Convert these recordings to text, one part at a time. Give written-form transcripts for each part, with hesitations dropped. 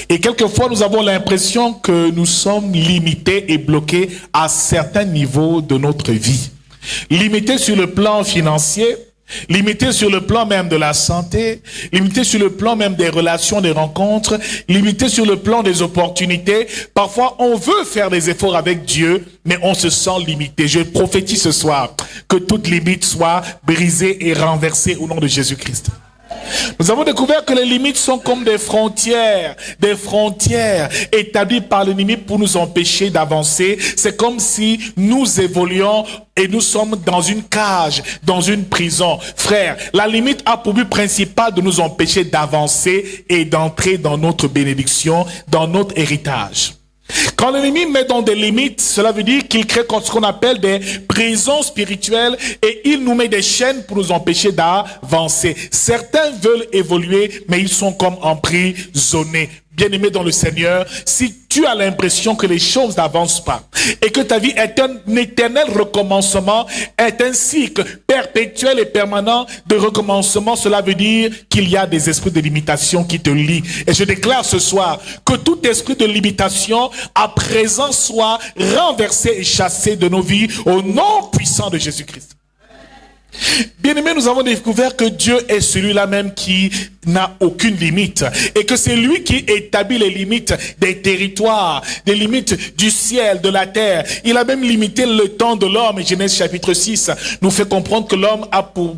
Et quelquefois, nous avons l'impression que nous sommes limités et bloqués à certains niveaux de notre vie. Limités sur le plan financier, limités sur le plan même de la santé, limités sur le plan même des relations, des rencontres, limités sur le plan des opportunités. Parfois, on veut faire des efforts avec Dieu, mais on se sent limité. Je prophétise ce soir que toute limite soit brisée et renversée au nom de Jésus-Christ. Nous avons découvert que les limites sont comme des frontières établies par l'ennemi pour nous empêcher d'avancer. C'est comme si nous évoluions et nous sommes dans une cage, dans une prison. Frère, la limite a pour but principal de nous empêcher d'avancer et d'entrer dans notre bénédiction, dans notre héritage. Quand l'ennemi met dans des limites, cela veut dire qu'il crée ce qu'on appelle des prisons spirituelles et il nous met des chaînes pour nous empêcher d'avancer. Certains veulent évoluer, mais ils sont comme emprisonnés. Bien-aimé dans le Seigneur, si tu as l'impression que les choses n'avancent pas et que ta vie est un éternel recommencement, est un cycle perpétuel et permanent de recommencement, cela veut dire qu'il y a des esprits de limitation qui te lient. Et je déclare ce soir que tout esprit de limitation à présent soit renversé et chassé de nos vies au nom puissant de Jésus-Christ. Bien-aimés, nous avons découvert que Dieu est celui-là même qui n'a aucune limite et que c'est lui qui établit les limites des territoires, des limites du ciel, de la terre. Il a même limité le temps de l'homme et Genèse chapitre 6 nous fait comprendre que l'homme a pour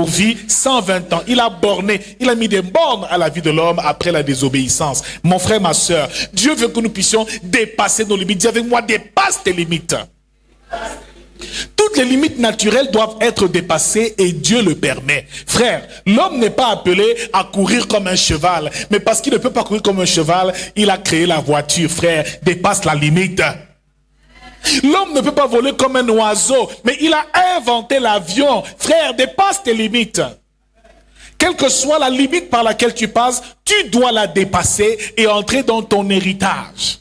vie 120 ans. Il a borné, il a mis des bornes à la vie de l'homme après la désobéissance. Mon frère, ma soeur, Dieu veut que nous puissions dépasser nos limites. Dis avec moi, dépasse tes limites. Toutes les limites naturelles doivent être dépassées et Dieu le permet. Frère, l'homme n'est pas appelé à courir comme un cheval, mais parce qu'il ne peut pas courir comme un cheval, il a créé la voiture. Frère, dépasse la limite. L'homme ne peut pas voler comme un oiseau, mais il a inventé l'avion. Frère, dépasse tes limites. Quelle que soit la limite par laquelle tu passes, tu dois la dépasser et entrer dans ton héritage.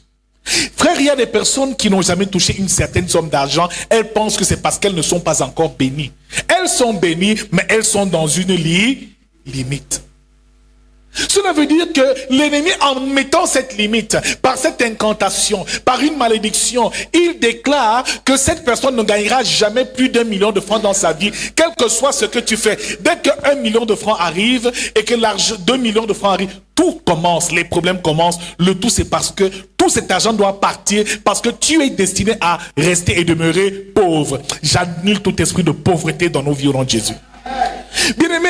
Frère, il y a des personnes qui n'ont jamais touché une certaine somme d'argent. Elles pensent que c'est parce qu'elles ne sont pas encore bénies. Elles sont bénies, mais elles sont dans une limite. Cela veut dire que l'ennemi, en mettant cette limite, par cette incantation, par une malédiction, il déclare que cette personne ne gagnera jamais plus d'1 million de francs dans sa vie, quel que soit ce que tu fais. Dès que 1 million de francs arrive et que 2 millions de francs arrivent, tout commence, les problèmes commencent. Le tout, c'est parce que tout cet argent doit partir, parce que tu es destiné à rester et demeurer pauvre. J'annule tout esprit de pauvreté dans nos vies au nom de Jésus. Bien-aimé,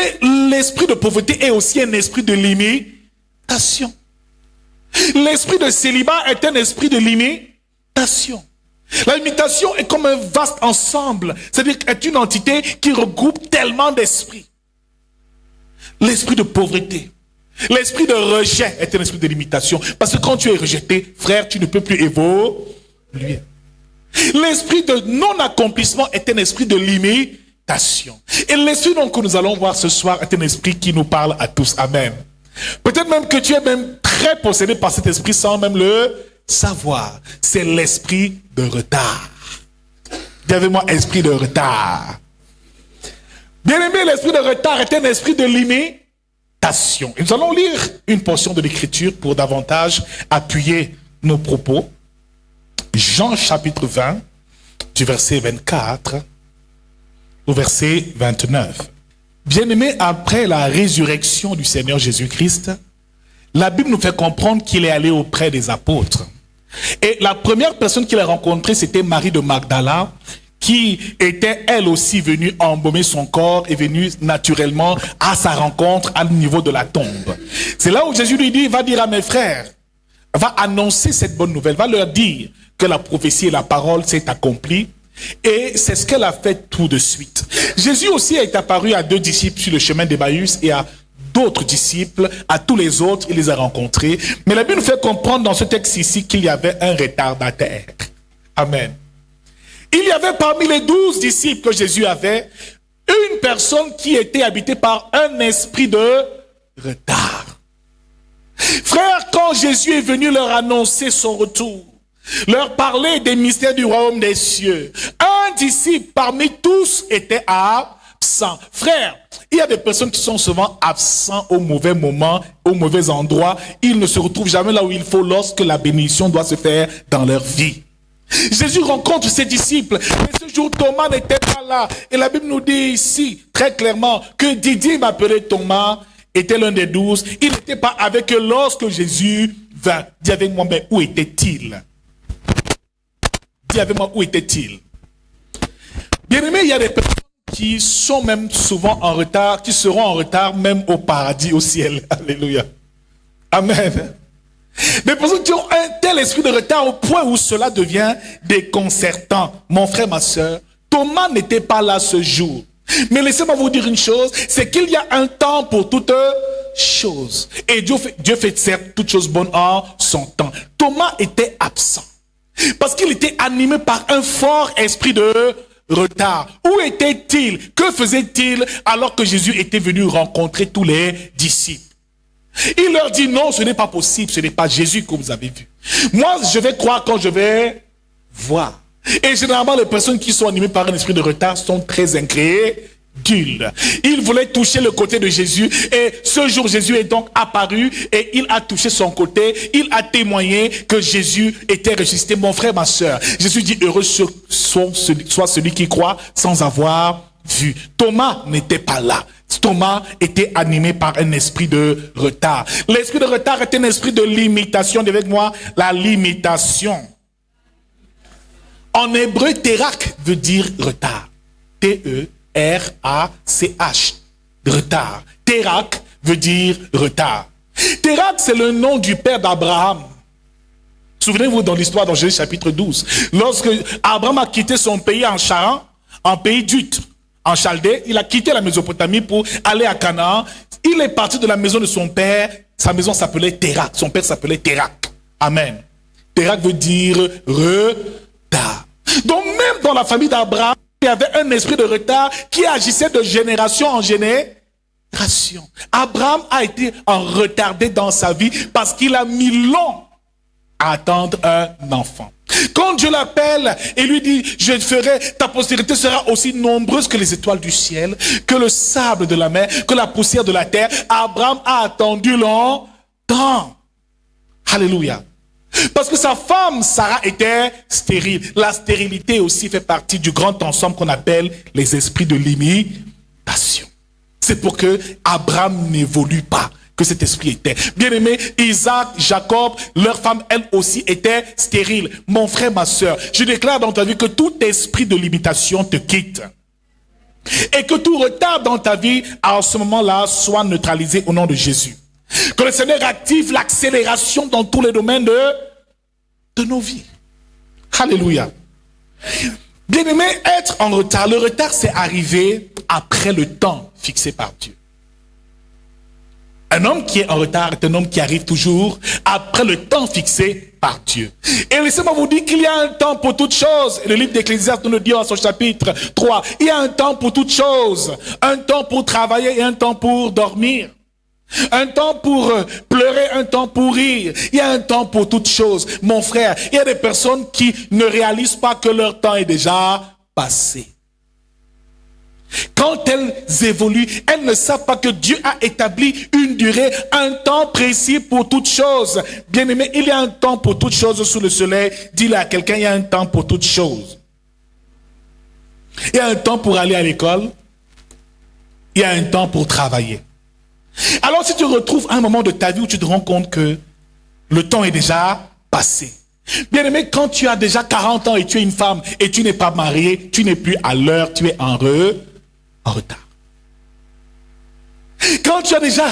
l'esprit de pauvreté est aussi un esprit de limitation. L'esprit de célibat est un esprit de limitation. La limitation est comme un vaste ensemble, c'est-à-dire qu'elle est une entité qui regroupe tellement d'esprits. L'esprit de pauvreté, l'esprit de rejet est un esprit de limitation. Parce que quand tu es rejeté, frère, tu ne peux plus évoluer. L'esprit de non-accomplissement est un esprit de limitation. Et l'esprit donc que nous allons voir ce soir est un esprit qui nous parle à tous. Amen. Peut-être même que tu es même très possédé par cet esprit sans même le savoir. C'est l'esprit de retard. Dis avec moi, esprit de retard. Bien aimé, l'esprit de retard est un esprit de limitation. Et nous allons lire une portion de l'écriture pour davantage appuyer nos propos. Jean chapitre 20, du verset 24 au verset 29. Bien-aimé, après la résurrection du Seigneur Jésus-Christ, la Bible nous fait comprendre qu'il est allé auprès des apôtres. Et la première personne qu'il a rencontrée, c'était Marie de Magdala, qui était elle aussi venue embaumer son corps et venue naturellement à sa rencontre au niveau de la tombe. C'est là où Jésus lui dit, va dire à mes frères, va annoncer cette bonne nouvelle, va leur dire que la prophétie et la parole s'est accomplie. Et c'est ce qu'elle a fait tout de suite. Jésus aussi est apparu à 2 disciples sur le chemin d'Emmaüs et à d'autres disciples, à tous les autres, il les a rencontrés. Mais la Bible nous fait comprendre dans ce texte ici qu'il y avait un retardataire. Amen. Il y avait parmi les 12 disciples que Jésus avait, une personne qui était habitée par un esprit de retard. Frère, quand Jésus est venu leur annoncer son retour, leur parler des mystères du royaume des cieux, un disciple parmi tous était absent. Frère, Il y a des personnes qui sont souvent absents au mauvais moment, au mauvais endroit. Ils ne se retrouvent jamais là où il faut lorsque la bénédiction doit se faire dans leur vie. Jésus rencontre ses disciples, mais ce jour Thomas n'était pas là. Et la Bible nous dit ici très clairement que Didier, appelé Thomas, était l'un des 12. Il n'était pas avec eux lorsque Jésus vint. Dis avec moi, mais où était-il? Dis avec moi, où était-il? Bien aimé, il y a des personnes qui sont même souvent en retard, qui seront en retard même au paradis, au ciel. Alléluia. Amen. Des personnes qui ont un tel esprit de retard au point où cela devient déconcertant. Mon frère, ma soeur, Thomas n'était pas là ce jour. Mais laissez-moi vous dire une chose, c'est qu'il y a un temps pour toutes choses. Et Dieu fait certes toutes choses bonnes en son temps. Thomas était absent. Parce qu'il était animé par un fort esprit de retard. Où était-il? Que faisait-il alors que Jésus était venu rencontrer tous les disciples? Il leur dit non, ce n'est pas possible, ce n'est pas Jésus que vous avez vu. Moi, je vais croire quand je vais voir. Et généralement, les personnes qui sont animées par un esprit de retard sont très incrédules. Ils voulaient toucher le côté de Jésus et ce jour, Jésus est donc apparu et il a touché son côté. Il a témoigné que Jésus était ressuscité. Mon frère, ma soeur, Jésus dit heureux soit celui qui croit sans avoir vu. Thomas n'était pas là. Thomas était animé par un esprit de retard. L'esprit de retard est un esprit de limitation. Dis avec moi, la limitation. En hébreu, terak veut dire retard. T-E-R-A-C-H. Retard. Terak veut dire retard. Terak, c'est le nom du père d'Abraham. Souvenez-vous dans l'histoire dans Genèse chapitre 12. Lorsque Abraham a quitté son pays en Charan, en pays d'Ut, en Chaldée, il a quitté la Mésopotamie pour aller à Canaan. Il est parti de la maison de son père. Sa maison s'appelait Terak. Son père s'appelait Terak. Amen. Terak veut dire retard. Donc même dans la famille d'Abraham, il y avait un esprit de retard qui agissait de génération en génération. Abraham a été en retardé dans sa vie parce qu'il a mis long à attendre un enfant. Quand Dieu l'appelle et lui dit, je ferai, ta postérité sera aussi nombreuse que les étoiles du ciel, que le sable de la mer, que la poussière de la terre, Abraham a attendu longtemps. Alléluia. Parce que sa femme, Sarah, était stérile. La stérilité aussi fait partie du grand ensemble qu'on appelle les esprits de limitation. C'est pour que Abraham n'évolue pas que cet esprit était. Bien-aimé, Isaac, Jacob, leur femme, elle aussi, était stérile. Mon frère, ma soeur, je déclare dans ta vie que tout esprit de limitation te quitte. Et que tout retard dans ta vie, à ce moment-là, soit neutralisé au nom de Jésus. Que le Seigneur active l'accélération dans tous les domaines de nos vies. Alléluia. Bien-aimé, être en retard. Le retard, c'est arriver après le temps fixé par Dieu. Un homme qui est en retard est un homme qui arrive toujours après le temps fixé par Dieu. Et laissez-moi vous dire qu'il y a un temps pour toutes choses. Le livre d'Ecclésiaste nous le dit en son chapitre 3. Il y a un temps pour toutes choses. Un temps pour travailler et un temps pour dormir. Un temps pour pleurer, un temps pour rire. Il y a un temps pour toutes choses. Mon frère, il y a des personnes qui ne réalisent pas que leur temps est déjà passé. Quand elles évoluent, elles ne savent pas que Dieu a établi une durée, un temps précis pour toutes choses. Bien-aimé, il y a un temps pour toutes choses sous le soleil. Dis-le à quelqu'un, il y a un temps pour toutes choses. Il y a un temps pour aller à l'école. Il y a un temps pour travailler. Alors si tu retrouves un moment de ta vie où tu te rends compte que le temps est déjà passé. Bien-aimé, quand tu as déjà 40 ans et tu es une femme et tu n'es pas mariée, tu n'es plus à l'heure, tu es en retard. Quand tu as déjà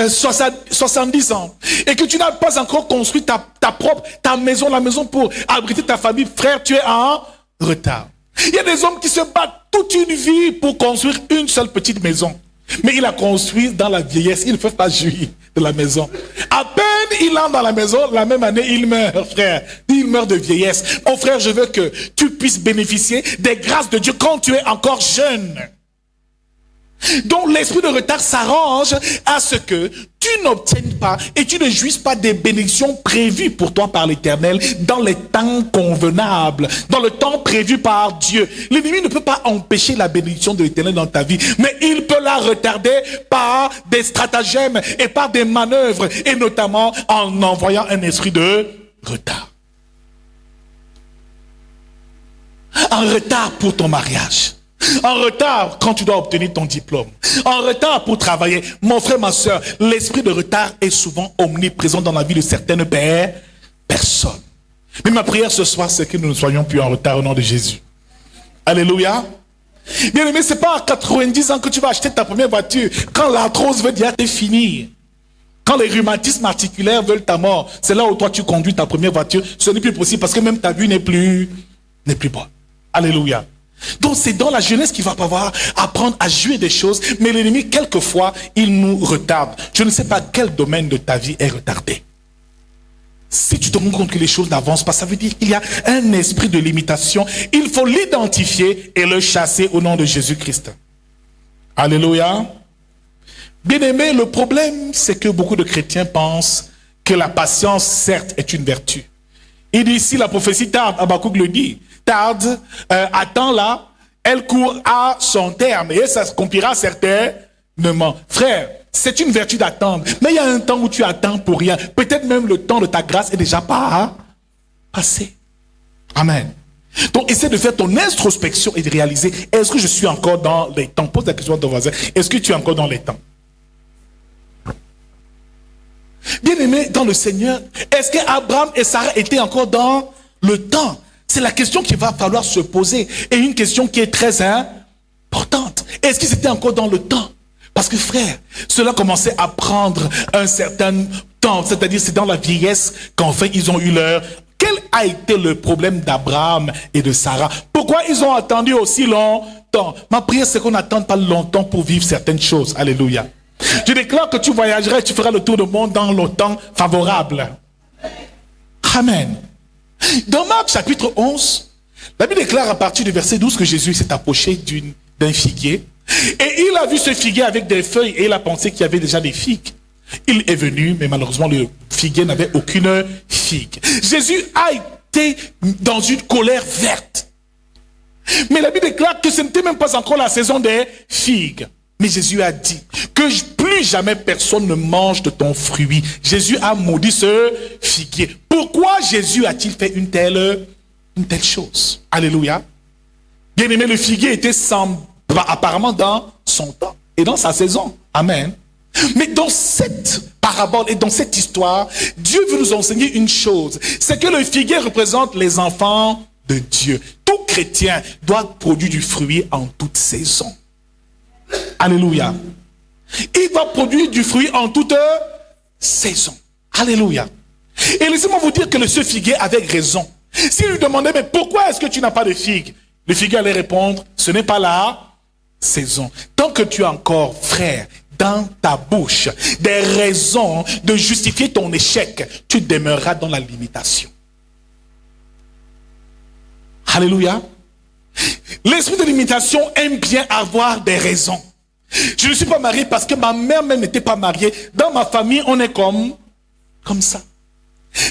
70 ans et que tu n'as pas encore construit ta maison, la maison pour abriter ta famille, frère, tu es en retard. Il y a des hommes qui se battent toute une vie pour construire une seule petite maison. Mais il a construit dans la vieillesse, ils ne peuvent pas jouir de la maison. À peine il entre dans la maison, la même année, il meurt, frère. Il meurt de vieillesse. Mon frère, je veux que tu puisses bénéficier des grâces de Dieu quand tu es encore jeune. Donc l'esprit de retard s'arrange à ce que tu n'obtiennes pas et tu ne jouisses pas des bénédictions prévues pour toi par l'Éternel dans les temps convenables, dans le temps prévu par Dieu. L'ennemi ne peut pas empêcher la bénédiction de l'Éternel dans ta vie, mais il peut la retarder par des stratagèmes et par des manœuvres, et notamment en envoyant un esprit de retard. En retard pour ton mariage. En retard quand tu dois obtenir ton diplôme. En retard pour travailler. Mon frère, ma soeur, l'esprit de retard est souvent omniprésent dans la vie de certaines personnes. Mais ma prière ce soir, c'est que nous ne soyons plus en retard au nom de Jésus. Alléluia. Bien aimé, c'est pas à 90 ans que tu vas acheter ta première voiture. Quand l'arthrose veut dire te finir. Quand les rhumatismes articulaires veulent ta mort, c'est là où toi tu conduis ta première voiture. Ce n'est plus possible parce que même ta vue n'est plus bonne. Alléluia. Donc c'est dans la jeunesse qu'il va pouvoir apprendre à jouer des choses, mais l'ennemi, quelquefois, il nous retarde. Je ne sais pas quel domaine de ta vie est retardé. Si tu te rends compte que les choses n'avancent pas, ça veut dire qu'il y a un esprit de limitation. Il faut l'identifier et le chasser au nom de Jésus-Christ. Alléluia. Bien-aimé, le problème, c'est que beaucoup de chrétiens pensent que la patience, certes, est une vertu. Il dit, si la prophétie tarde, Habakkuk le dit, tarde, attends là, elle court à son terme et ça s'accomplira certainement. Frère, c'est une vertu d'attendre, mais il y a un temps où tu attends pour rien. Peut-être même le temps de ta grâce est déjà pas passé. Amen. Donc, essaie de faire ton introspection et de réaliser, est-ce que je suis encore dans les temps? Pose la question à ton voisin, est-ce que tu es encore dans les temps? Bien-aimé dans le Seigneur, est-ce qu'Abraham et Sarah étaient encore dans le temps? C'est la question qu'il va falloir se poser. Et une question qui est très importante. Est-ce qu'ils étaient encore dans le temps? Parce que frère, cela commençait à prendre un certain temps. C'est-à-dire c'est dans la vieillesse qu'enfin ils ont eu leur... Quel a été le problème d'Abraham et de Sarah? Pourquoi ils ont attendu aussi longtemps? Ma prière, c'est qu'on n'attende pas longtemps pour vivre certaines choses. Alléluia. Je déclare que tu voyageras et tu feras le tour du monde dans le temps favorable. Amen. Dans Marc chapitre 11, la Bible déclare à partir du verset 12 que Jésus s'est approché d'un figuier. Et il a vu ce figuier avec des feuilles et il a pensé qu'il y avait déjà des figues. Il est venu, mais malheureusement le figuier n'avait aucune figue. Jésus a été dans une colère verte. Mais la Bible déclare que ce n'était même pas encore la saison des figues. Mais Jésus a dit que plus jamais personne ne mange de ton fruit. Jésus a maudit ce figuier. Pourquoi Jésus a-t-il fait une telle chose? Alléluia. Bien aimé, le figuier était apparemment dans son temps et dans sa saison. Amen. Mais dans cette parabole et dans cette histoire, Dieu veut nous enseigner une chose. C'est que le figuier représente les enfants de Dieu. Tout chrétien doit produire du fruit en toute saison. Alléluia. Il va produire du fruit en toute saison. Alléluia. Et laissez-moi vous dire que ce figuier avait raison. S'il lui demandait, mais pourquoi est-ce que tu n'as pas de figues? Le figuier allait répondre, ce n'est pas la saison. Tant que tu as encore, frère, dans ta bouche, des raisons de justifier ton échec, tu demeureras dans la limitation. Alléluia. L'esprit de limitation aime bien avoir des raisons. Je ne suis pas marié parce que ma mère même n'était pas mariée. Dans ma famille, on est comme ça.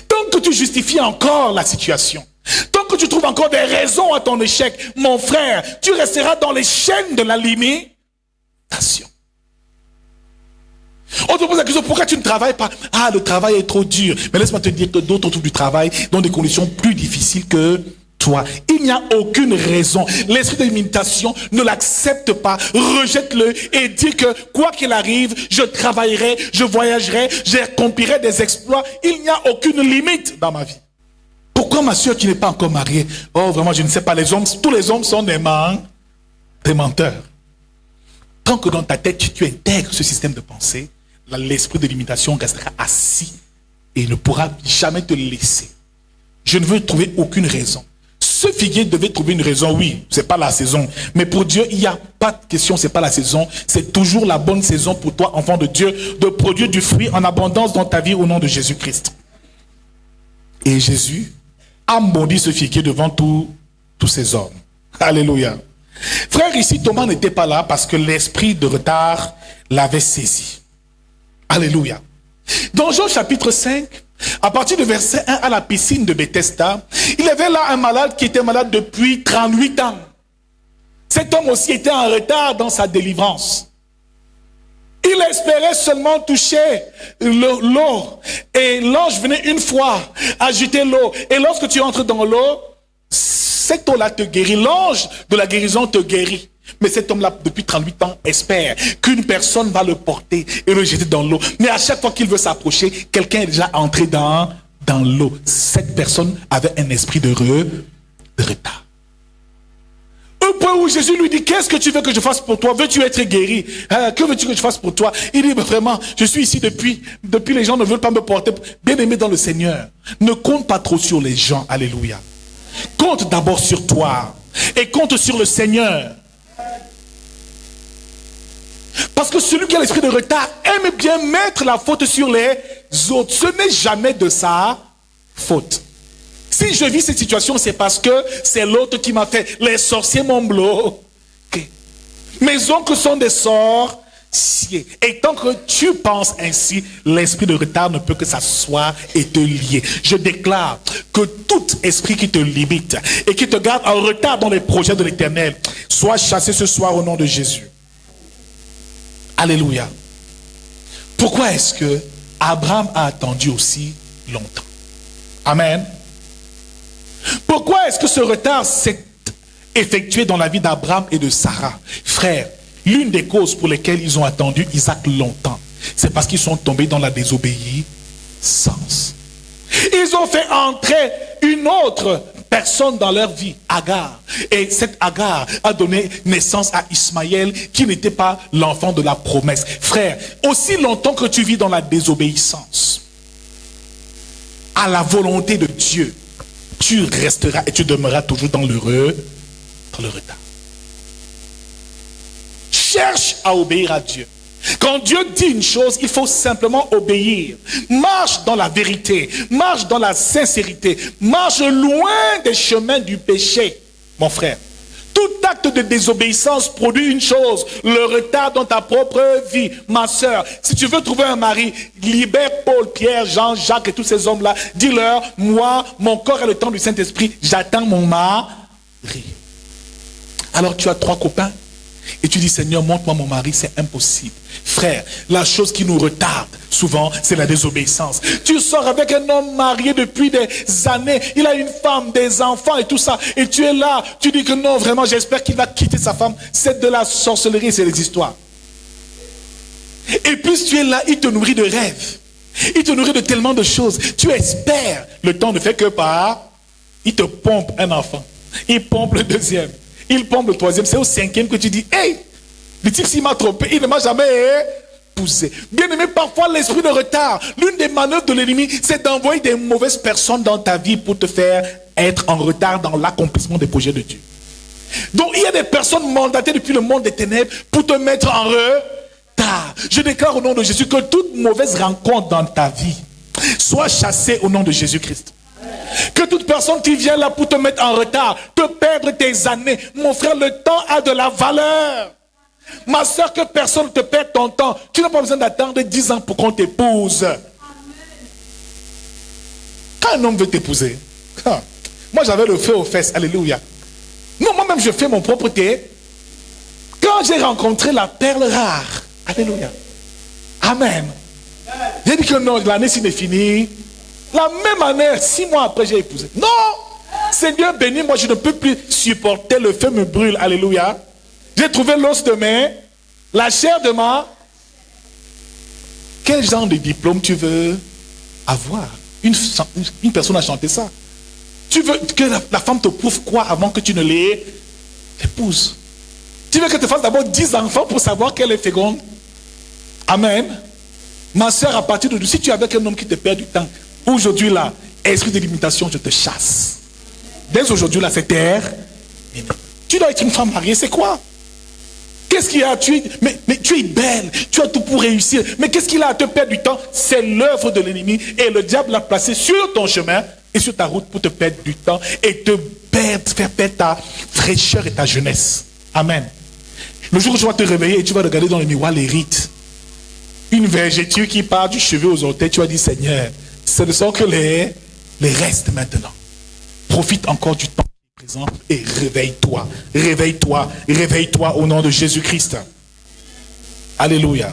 Tant que tu justifies encore la situation, tant que tu trouves encore des raisons à ton échec, mon frère, tu resteras dans les chaînes de la limitation. On te pose la question, pourquoi tu ne travailles pas? Ah, le travail est trop dur. Mais laisse-moi te dire que d'autres trouvent du travail dans des conditions plus difficiles que toi. Il n'y a aucune raison. L'esprit de limitation ne l'accepte pas. Rejette-le et dis que quoi qu'il arrive, je travaillerai, je voyagerai, j'accomplirai des exploits. Il n'y a aucune limite dans ma vie. Pourquoi, ma soeur, tu n'es pas encore mariée? Oh, vraiment, je ne sais pas. Tous les hommes sont des menteurs. Tant que dans ta tête, tu intègres ce système de pensée, l'esprit de limitation restera assis et ne pourra jamais te laisser. Je ne veux trouver aucune raison. Ce figuier devait trouver une raison, oui, c'est pas la saison. Mais pour Dieu, il n'y a pas de question, c'est pas la saison. C'est toujours la bonne saison pour toi, enfant de Dieu, de produire du fruit en abondance dans ta vie au nom de Jésus-Christ. Et Jésus a maudit ce figuier devant tous ces hommes. Alléluia. Frère, ici, Thomas n'était pas là parce que l'esprit de retard l'avait saisi. Alléluia. Dans Jean chapitre 5, à partir du verset 1 à la piscine de Bethesda, il y avait là un malade qui était malade depuis 38 ans. Cet homme aussi était en retard dans sa délivrance. Il espérait seulement toucher l'eau. Et l'ange venait une fois agiter l'eau. Et lorsque tu entres dans l'eau, cette eau-là te guérit. L'ange de la guérison te guérit. Mais cet homme-là, depuis 38 ans, espère qu'une personne va le porter et le jeter dans l'eau. Mais à chaque fois qu'il veut s'approcher, quelqu'un est déjà entré dans l'eau. Cette personne avait un esprit de retard. Au point où Jésus lui dit, qu'est-ce que tu veux que je fasse pour toi? Veux-tu être guéri? Que veux-tu que je fasse pour toi? Il dit, vraiment, je suis ici depuis les gens ne veulent pas me porter. Bien-aimé dans le Seigneur, ne compte pas trop sur les gens. Alléluia. Compte d'abord sur toi et compte sur le Seigneur. Parce que celui qui a l'esprit de retard aime bien mettre la faute sur les autres. Ce n'est jamais de sa faute. Si je vis cette situation, c'est parce que c'est l'autre qui m'a fait. Les sorciers m'ont bloqué. Mes oncles sont des sorciers. Et tant que tu penses ainsi, l'esprit de retard ne peut que s'asseoir et te lier. Je déclare que tout esprit qui te limite et qui te garde en retard dans les projets de l'Éternel soit chassé ce soir au nom de Jésus. Alléluia. Pourquoi est-ce que Abraham a attendu aussi longtemps? Amen. Pourquoi est-ce que ce retard s'est effectué dans la vie d'Abraham et de Sarah? Frère, l'une des causes pour lesquelles ils ont attendu Isaac longtemps, c'est parce qu'ils sont tombés dans la désobéissance. Ils ont fait entrer une autre personne dans leur vie, Agar. Et cette Agar a donné naissance à Ismaël, qui n'était pas l'enfant de la promesse. Frère, aussi longtemps que tu vis dans la désobéissance à la volonté de Dieu, tu resteras et tu demeureras toujours dans le retard. Cherche à obéir à Dieu. Quand Dieu dit une chose, il faut simplement obéir. Marche dans la vérité, marche dans la sincérité, marche loin des chemins du péché, mon frère. Tout acte de désobéissance produit une chose, le retard dans ta propre vie. Ma soeur, si tu veux trouver un mari, libère Paul, Pierre, Jean, Jacques et tous ces hommes-là. Dis-leur, moi, mon corps est le temps du Saint-Esprit, j'attends mon mari. Alors tu as 3 copains et tu dis, Seigneur, montre-moi mon mari, c'est impossible. Frère, la chose qui nous retarde souvent, c'est la désobéissance. Tu sors avec un homme marié depuis des années, il a une femme, des enfants et tout ça, et tu es là, tu dis que non, vraiment, j'espère qu'il va quitter sa femme. C'est de la sorcellerie, c'est des histoires. Et puis tu es là, il te nourrit de rêves, il te nourrit de tellement de choses. Tu espères, le temps ne fait que pas, il te pompe un enfant, il pompe le deuxième, il pompe le troisième, c'est au 5e que tu dis, hey, le type s'il m'a trompé, il ne m'a jamais épousé. Bien aimé, parfois l'esprit de retard, l'une des manœuvres de l'ennemi, c'est d'envoyer des mauvaises personnes dans ta vie pour te faire être en retard dans l'accomplissement des projets de Dieu. Donc il y a des personnes mandatées depuis le monde des ténèbres pour te mettre en retard. Je déclare au nom de Jésus que toute mauvaise rencontre dans ta vie soit chassée au nom de Jésus-Christ. Que toute personne qui vient là pour te mettre en retard, te perdre tes années. Mon frère, le temps a de la valeur. Ma soeur, que personne ne te perde ton temps. Tu n'as pas besoin d'attendre 10 ans pour qu'on t'épouse. Quand un homme veut t'épouser, moi j'avais le feu aux fesses, alléluia. Non, moi-même je fais mon propre thé. Quand j'ai rencontré la perle rare, alléluia. Amen. J'ai dit que non, l'année s'il est finie. La même année, 6 mois après, j'ai épousé. Non! Seigneur béni, moi je ne peux plus supporter, le feu me brûle, alléluia. J'ai trouvé l'os de main, la chair de ma. Quel genre de diplôme tu veux avoir? Une personne a chanté ça. Tu veux que la femme te prouve quoi avant que tu ne l'épouses? Tu veux qu'elle te fasse d'abord 10 enfants pour savoir qu'elle est féconde? Amen. Ma soeur, à partir de si tu es avec un homme qui te perd du temps, aujourd'hui là, esprit de limitation, je te chasse. Dès aujourd'hui là, c'est terre. Tu dois être une femme mariée, c'est quoi? Qu'est-ce qu'il y a? Mais tu es belle, tu as tout pour réussir. Mais qu'est-ce qu'il a à te perdre du temps? C'est l'œuvre de l'ennemi. Et le diable l'a placé sur ton chemin et sur ta route pour te perdre du temps et te faire perdre ta fraîcheur et ta jeunesse. Amen. Le jour où tu vas te réveiller et tu vas regarder dans le miroir les rites. Une vergeture qui part du cheveu aux orteils, tu vas dire, Seigneur, ce ne sont que les restes maintenant. Profite encore du temps présent et réveille-toi. Réveille-toi, réveille-toi au nom de Jésus-Christ. Alléluia.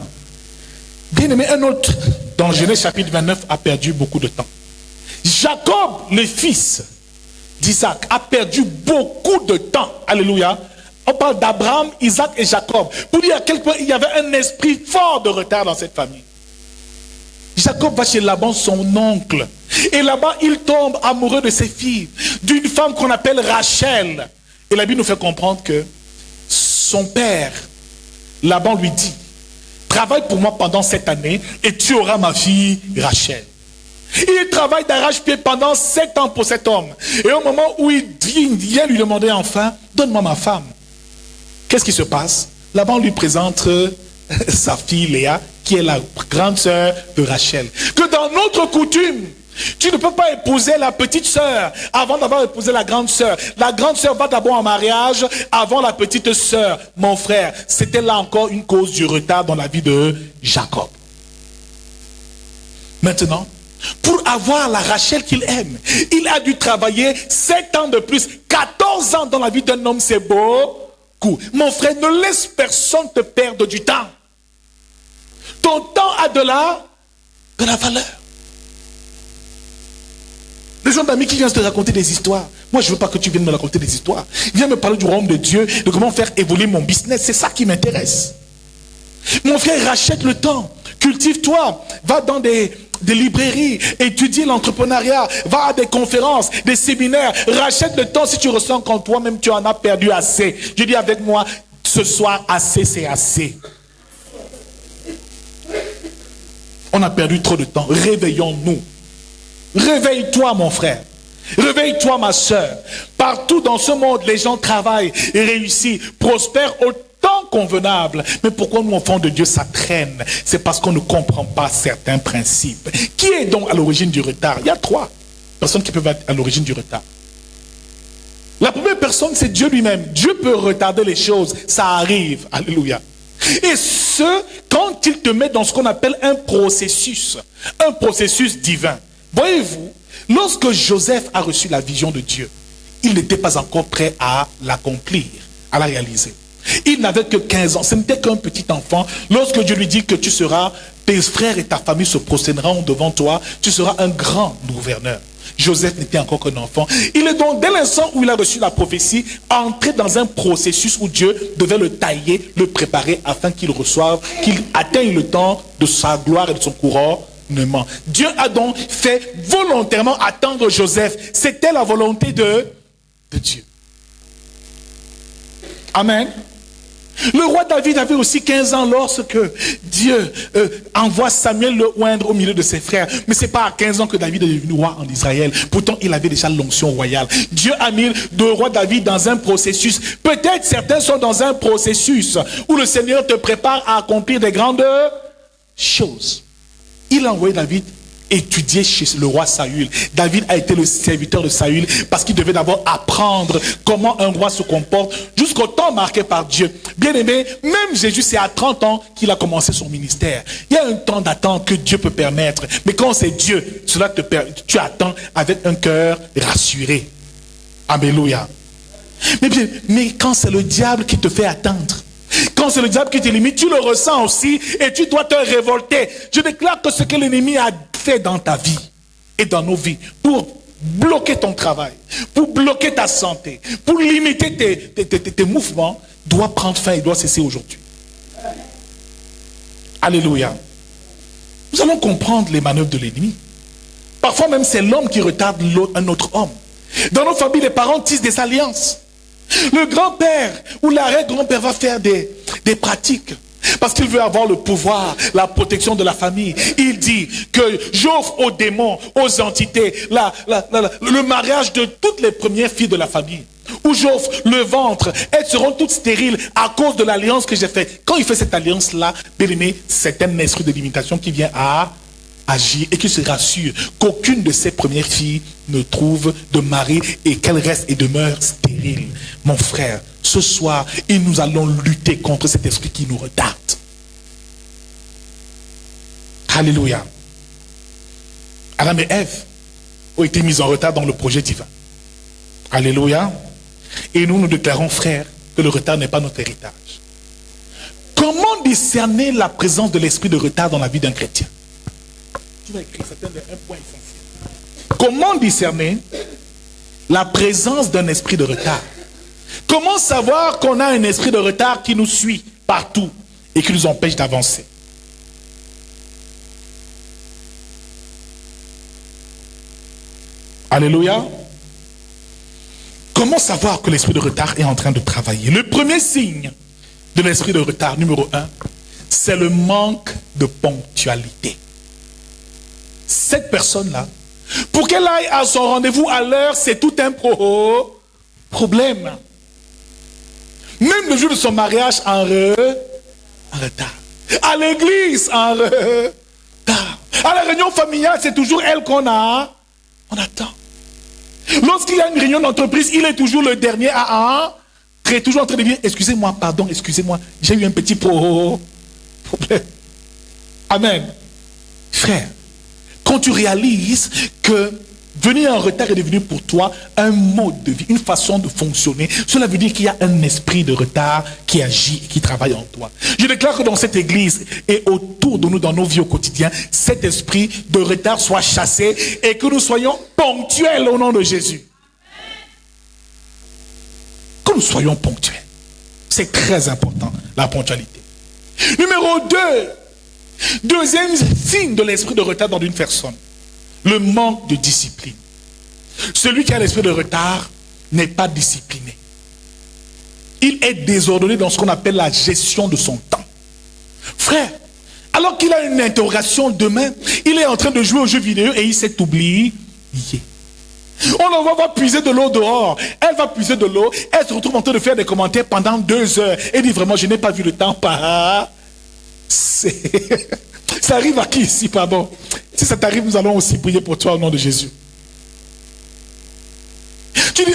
Bien aimé, un autre, dans Genèse chapitre 29, a perdu beaucoup de temps. Jacob, le fils d'Isaac, a perdu beaucoup de temps. Alléluia. On parle d'Abraham, Isaac et Jacob. Pour dire à quel point il y avait un esprit fort de retard dans cette famille. Jacob va chez Laban, son oncle. Et là-bas, il tombe amoureux de ses filles, d'une femme qu'on appelle Rachel. Et la Bible nous fait comprendre que son père, Laban, lui dit, travaille pour moi pendant cette année et tu auras ma fille Rachel. Il travaille d'arrache-pied pendant 7 ans pour cet homme. Et au moment où il vient lui demander enfin, donne-moi ma femme. Qu'est-ce qui se passe? Laban lui présente sa fille Léa, qui est la grande sœur de Rachel. Que dans notre coutume, tu ne peux pas épouser la petite sœur avant d'avoir épousé la grande sœur. La grande sœur va d'abord en mariage avant la petite sœur. Mon frère, c'était là encore une cause du retard dans la vie de Jacob. Maintenant, pour avoir la Rachel qu'il aime, il a dû travailler 7 ans de plus. 14 ans dans la vie d'un homme, c'est beaucoup. Mon frère, ne laisse personne te perdre du temps. Ton temps a de la valeur. Les gens d'amis qui viennent te raconter des histoires. Moi, je ne veux pas que tu viennes me raconter des histoires. Viens me parler du royaume de Dieu, de comment faire évoluer mon business. C'est ça qui m'intéresse. Mon frère, rachète le temps. Cultive-toi. Va dans des librairies. Étudie l'entrepreneuriat. Va à des conférences, des séminaires. Rachète le temps si tu ressens qu'en toi-même, tu en as perdu assez. Je dis avec moi, ce soir, assez, c'est assez. On a perdu trop de temps. Réveillons-nous. Réveille-toi, mon frère. Réveille-toi, ma soeur. Partout dans ce monde, les gens travaillent et réussissent, prospèrent au temps convenable. Mais pourquoi nous, enfants de Dieu, ça traîne? C'est parce qu'on ne comprend pas certains principes. Qui est donc à l'origine du retard? Il y a 3 personnes qui peuvent être à l'origine du retard. La première personne, c'est Dieu lui-même. Dieu peut retarder les choses. Ça arrive. Alléluia. Et quand il te met dans ce qu'on appelle un processus divin. Voyez-vous, lorsque Joseph a reçu la vision de Dieu, il n'était pas encore prêt à l'accomplir, à la réaliser. Il n'avait que 15 ans, ce n'était qu'un petit enfant. Lorsque Dieu lui dit que tu seras, tes frères et ta famille se procéderont devant toi, tu seras un grand gouverneur. Joseph n'était encore qu'un enfant. Il est donc, dès l'instant où il a reçu la prophétie, entré dans un processus où Dieu devait le tailler, le préparer afin qu'il reçoive, qu'il atteigne le temps de sa gloire et de son couronnement. Dieu a donc fait volontairement attendre Joseph. C'était la volonté de Dieu. Amen. Le roi David avait aussi 15 ans lorsque Dieu envoie Samuel le oindre au milieu de ses frères. Mais ce n'est pas à 15 ans que David est devenu roi en Israël. Pourtant, il avait déjà l'onction royale. Dieu a mis le roi David dans un processus. Peut-être certains sont dans un processus où le Seigneur te prépare à accomplir des grandes choses. Il a envoyé David étudier chez le roi Saül. David a été le serviteur de Saül parce qu'il devait d'abord apprendre comment un roi se comporte jusqu'au temps marqué par Dieu. Bien aimé, même Jésus, c'est à 30 ans qu'il a commencé son ministère. Il y a un temps d'attente que Dieu peut permettre. Mais quand c'est Dieu, tu attends avec un cœur rassuré. Alléluia. Mais quand c'est le diable qui te fait attendre, quand c'est le diable qui te limite, tu le ressens aussi et tu dois te révolter. Je déclare que ce que l'ennemi a fait dans ta vie et dans nos vies pour bloquer ton travail, pour bloquer ta santé, pour limiter tes mouvements, doit prendre fin et doit cesser aujourd'hui. Alléluia. Nous allons comprendre les manœuvres de l'ennemi. Parfois même c'est l'homme qui retarde un autre homme. Dans nos familles, les parents tissent des alliances. Le grand-père ou l'arrière-grand-père va faire des pratiques parce qu'il veut avoir le pouvoir, la protection de la famille. Il dit que j'offre aux démons, aux entités, le mariage de toutes les premières filles de la famille. Ou j'offre le ventre, elles seront toutes stériles à cause de l'alliance que j'ai faite. Quand il fait cette alliance-là, bien aimé, c'est un esprit de limitation qui vient à agir et qui se rassure qu'aucune de ses premières filles ne trouve de mari et qu'elle reste et demeure stérile. Mon frère, ce soir, et nous allons lutter contre cet esprit qui nous retarde. Alléluia. Adam et Ève ont été mis en retard dans le projet divin. Alléluia. Et nous déclarons, frères, que le retard n'est pas notre héritage. Comment discerner la présence de l'esprit de retard dans la vie d'un chrétien? Tu vas écrire, c'est un point essentiel. Comment discerner la présence d'un esprit de retard? Comment savoir qu'on a un esprit de retard qui nous suit partout et qui nous empêche d'avancer? Alléluia. Comment savoir que l'esprit de retard est en train de travailler? Le premier signe de l'esprit de retard, numéro 1, c'est le manque de ponctualité. Cette personne-là, pour qu'elle aille à son rendez-vous à l'heure, c'est tout un problème. Même le jour de son mariage, en retard. À l'église, en retard. À la réunion familiale, c'est toujours elle qu'on attend. Lorsqu'il y a une réunion d'entreprise, il est toujours le dernier à entrer, toujours en train de dire, excusez-moi, pardon, excusez-moi, j'ai eu un petit problème. Amen. Frère, quand tu réalises que venir en retard est devenu pour toi un mode de vie, une façon de fonctionner, cela veut dire qu'il y a un esprit de retard qui agit et qui travaille en toi. Je déclare que dans cette église et autour de nous, dans nos vies au quotidien, cet esprit de retard soit chassé et que nous soyons ponctuels au nom de Jésus. Que nous soyons ponctuels. C'est très important, la ponctualité. Numéro 2, deuxième signe de l'esprit de retard dans une personne. Le manque de discipline. Celui qui a l'esprit de retard n'est pas discipliné. Il est désordonné dans ce qu'on appelle la gestion de son temps. Frère, alors qu'il a une interrogation demain, il est en train de jouer aux jeux vidéo et il s'est oublié. On va puiser de l'eau dehors. Elle va puiser de l'eau. Elle se retrouve en train de faire des commentaires pendant 2 heures. Elle dit vraiment, je n'ai pas vu le temps passer. Ça arrive à qui ici, pardon? Si ça t'arrive, nous allons aussi prier pour toi au nom de Jésus. Tu dis,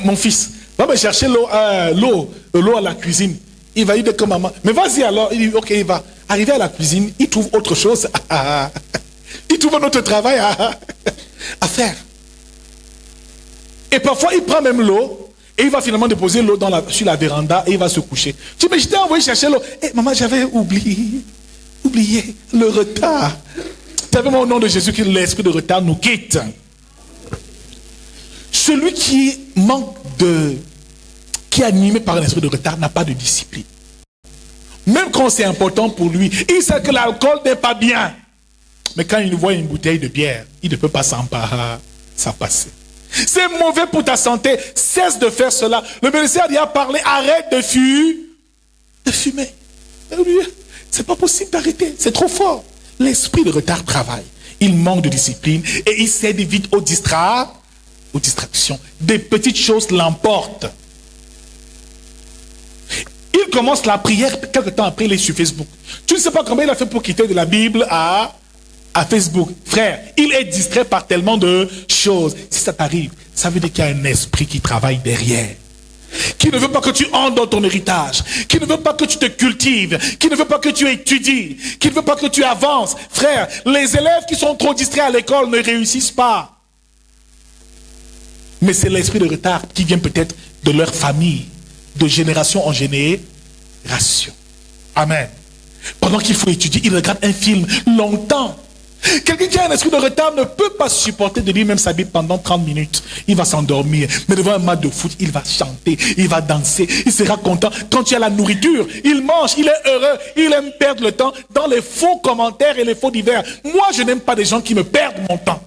mon fils, va me chercher l'eau à la cuisine. Il va y dire comme maman. Mais vas-y alors. Il dit, ok, il va arriver à la cuisine. Il trouve autre chose. Il trouve un autre travail à faire. Et parfois, il prend même l'eau. Et il va finalement déposer l'eau sur la véranda et il va se coucher. Tu dis, mais je t'ai envoyé chercher l'eau. Maman, j'avais oublié le retard. Tellement au nom de Jésus que l'esprit de retard nous quitte. Celui qui est animé par un esprit de retard n'a pas de discipline. Même quand c'est important pour lui, il sait que l'alcool n'est pas bien. Mais quand il voit une bouteille de bière, il ne peut pas s'en passer. C'est mauvais pour ta santé. Cesse de faire cela. Le médecin a parlé, arrête de fumer. C'est pas possible d'arrêter. C'est trop fort. L'esprit de retard travaille. Il manque de discipline et il cède vite aux distractions. Des petites choses l'emportent. Il commence la prière, quelque temps après, il est sur Facebook. Tu ne sais pas comment il a fait pour quitter de la Bible à Facebook. Frère, il est distrait par tellement de choses. Si ça t'arrive, ça veut dire qu'il y a un esprit qui travaille derrière. Qui ne veut pas que tu entres dans ton héritage. Qui ne veut pas que tu te cultives. Qui ne veut pas que tu étudies. Qui ne veut pas que tu avances. Frère, les élèves qui sont trop distraits à l'école ne réussissent pas. Mais c'est l'esprit de retard qui vient peut-être de leur famille. De génération en génération. Amen. Pendant qu'il faut étudier, il regarde un film longtemps. Quelqu'un qui a un esprit de retard ne peut pas supporter de lire même sa Bible pendant 30 minutes. Il va s'endormir. Mais devant un match de foot, il va chanter, il va danser, il sera content. Quand il y a la nourriture, il mange, il est heureux, il aime perdre le temps dans les faux commentaires et les faux divers. Moi, je n'aime pas des gens qui me perdent mon temps.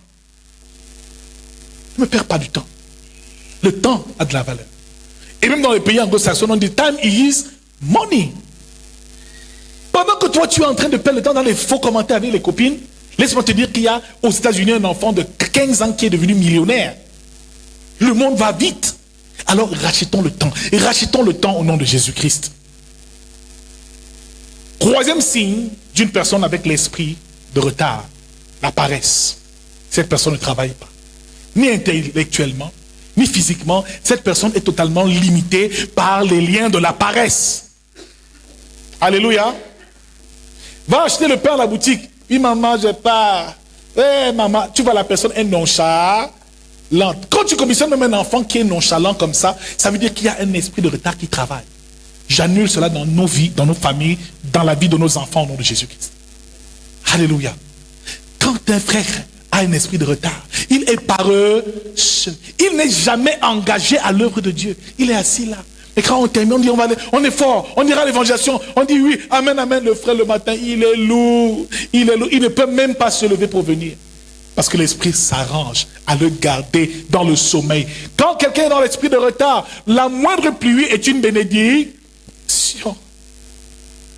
Je ne me perds pas du temps. Le temps a de la valeur. Et même dans les pays anglo-saxons, on dit time is money. Pendant que toi, tu es en train de perdre le temps dans les faux commentaires avec les copines, laisse-moi te dire qu'il y a aux États-Unis un enfant de 15 ans qui est devenu millionnaire. Le monde va vite. Alors rachetons le temps. Et rachetons le temps au nom de Jésus-Christ. Troisième signe d'une personne avec l'esprit de retard, la paresse. Cette personne ne travaille pas. Ni intellectuellement, ni physiquement, cette personne est totalement limitée par les liens de la paresse. Alléluia. Va acheter le pain à la boutique. Oui, maman, je pars. Eh, maman, tu vois la personne est nonchalante. Quand tu commissionnes même un enfant qui est nonchalant comme ça veut dire qu'il y a un esprit de retard qui travaille. J'annule cela dans nos vies, dans nos familles, dans la vie de nos enfants au nom de Jésus-Christ. Alléluia. Quand un frère a un esprit de retard, il est paresseux. Il n'est jamais engagé à l'œuvre de Dieu. Il est assis là. Et quand on termine, on dit on est fort, on ira à l'évangélisation. On dit oui, amen, amen. Le frère le matin, il est lourd. Il ne peut même pas se lever pour venir. Parce que l'esprit s'arrange à le garder dans le sommeil. Quand quelqu'un est dans l'esprit de retard, la moindre pluie est une bénédiction.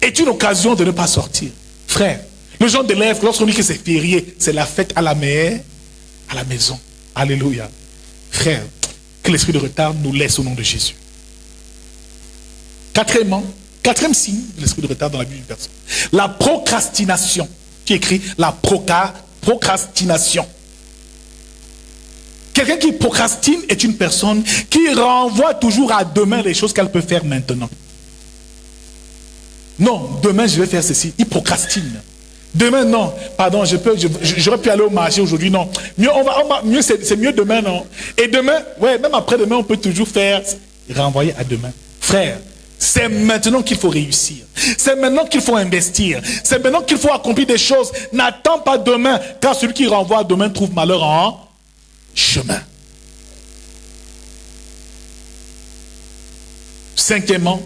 Est une occasion de ne pas sortir. Frère, le jour de lèvres, lorsqu'on dit que c'est férié, c'est la fête à la maison. Alléluia. Frère, que l'esprit de retard nous laisse au nom de Jésus. Quatrième signe de l'esprit de retard dans la vie d'une personne. La procrastination. Qui écrit la procrastination. Quelqu'un qui procrastine est une personne qui renvoie toujours à demain les choses qu'elle peut faire maintenant. Non, demain je vais faire ceci. Il procrastine. Demain, non. Pardon, j'aurais pu aller au marché aujourd'hui, non. Mieux, c'est mieux demain, non. Et demain, ouais, même après demain, on peut toujours faire renvoyer à demain. Frère, c'est maintenant qu'il faut réussir. C'est maintenant qu'il faut investir. C'est maintenant qu'il faut accomplir des choses. N'attends pas demain, car celui qui renvoie à demain trouve malheur en chemin. Cinquièmement,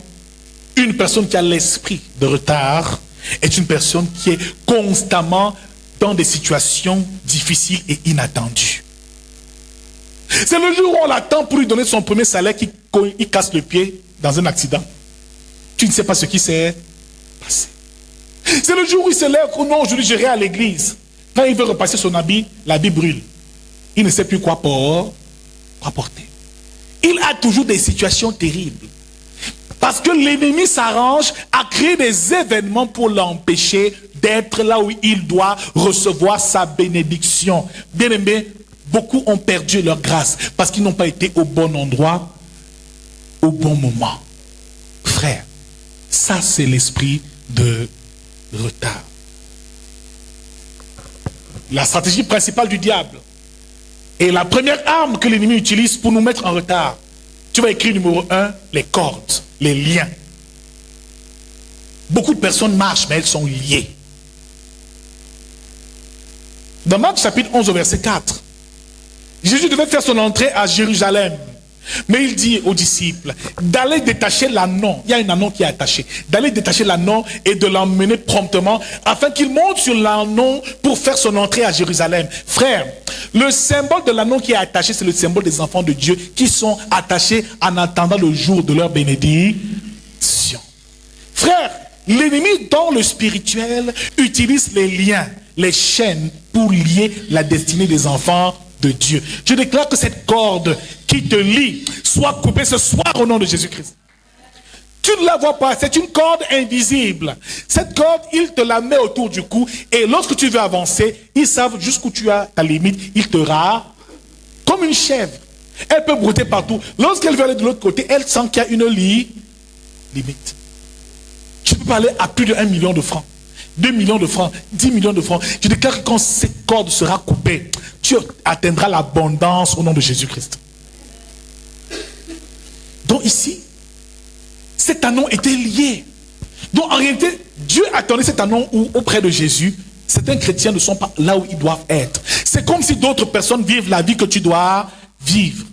une personne qui a l'esprit de retard est une personne qui est constamment dans des situations difficiles et inattendues. C'est le jour où on l'attend pour lui donner son premier salaire qu'il casse le pied dans un accident. Tu ne sais pas ce qui s'est passé. C'est le jour où il se lève, oh non, aujourd'hui j'irai à l'église. Quand il veut repasser son habit, l'habit brûle. Il ne sait plus quoi porter. Il a toujours des situations terribles. Parce que l'ennemi s'arrange à créer des événements pour l'empêcher d'être là où il doit recevoir sa bénédiction. Bien aimé, beaucoup ont perdu leur grâce parce qu'ils n'ont pas été au bon endroit, au bon moment. Frère, ça c'est l'esprit de retard. La stratégie principale du diable et la première arme que l'ennemi utilise pour nous mettre en retard. Tu vas écrire numéro 1, les cordes, les liens. Beaucoup de personnes marchent, mais elles sont liées. Dans Marc chapitre 11 au verset 4, Jésus devait faire son entrée à Jérusalem. Mais il dit aux disciples d'aller détacher l'ânon. Il y a un ânon qui est attaché. D'aller détacher l'ânon et de l'emmener promptement afin qu'il monte sur l'ânon pour faire son entrée à Jérusalem. Frère, le symbole de l'ânon qui est attaché, c'est le symbole des enfants de Dieu qui sont attachés en attendant le jour de leur bénédiction. Frère, l'ennemi dans le spirituel utilise les liens, les chaînes pour lier la destinée des enfants de Dieu. Je déclare que cette corde qui te lie soit coupée ce soir au nom de Jésus-Christ. Tu ne la vois pas, c'est une corde invisible. Cette corde, il te la met autour du cou et lorsque tu veux avancer, ils savent jusqu'où tu as ta limite. Il te rend comme une chèvre. Elle peut brouter partout. Lorsqu'elle veut aller de l'autre côté, elle sent qu'il y a une limite. Tu peux pas aller à plus de 1 million de francs. 2 millions de francs, 10 millions de francs. Je déclare que quand cette corde sera coupée, tu atteindras l'abondance au nom de Jésus-Christ. Donc ici, cet anneau était lié. Donc en réalité, Dieu attendait cet anneau auprès de Jésus. Certains chrétiens ne sont pas là où ils doivent être. C'est comme si d'autres personnes vivent la vie que tu dois vivre.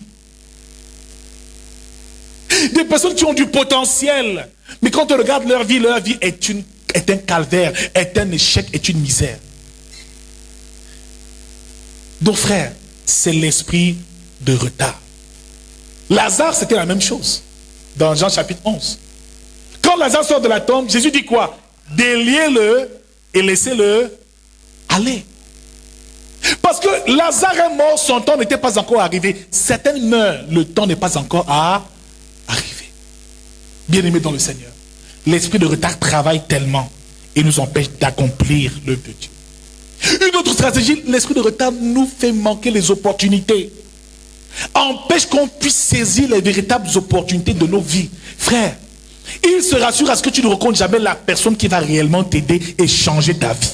Des personnes qui ont du potentiel. Mais quand on regarde leur vie est un calvaire, est un échec, est une misère. Donc frère, c'est l'esprit de retard. Lazare, c'était la même chose. Dans Jean chapitre 11. Quand Lazare sort de la tombe, Jésus dit quoi? Déliez-le et laissez-le aller. Parce que Lazare est mort, son temps n'était pas encore arrivé. Certains meurent, le temps n'est pas encore arrivé. Bien-aimés dans le Seigneur, l'esprit de retard travaille tellement et nous empêche d'accomplir l'œuvre de Dieu. Une autre stratégie, l'esprit de retard nous fait manquer les opportunités. empêche qu'on puisse saisir les véritables opportunités de nos vies. Frère, il se rassure à ce que tu ne rencontres jamais la personne qui va réellement t'aider et changer ta vie.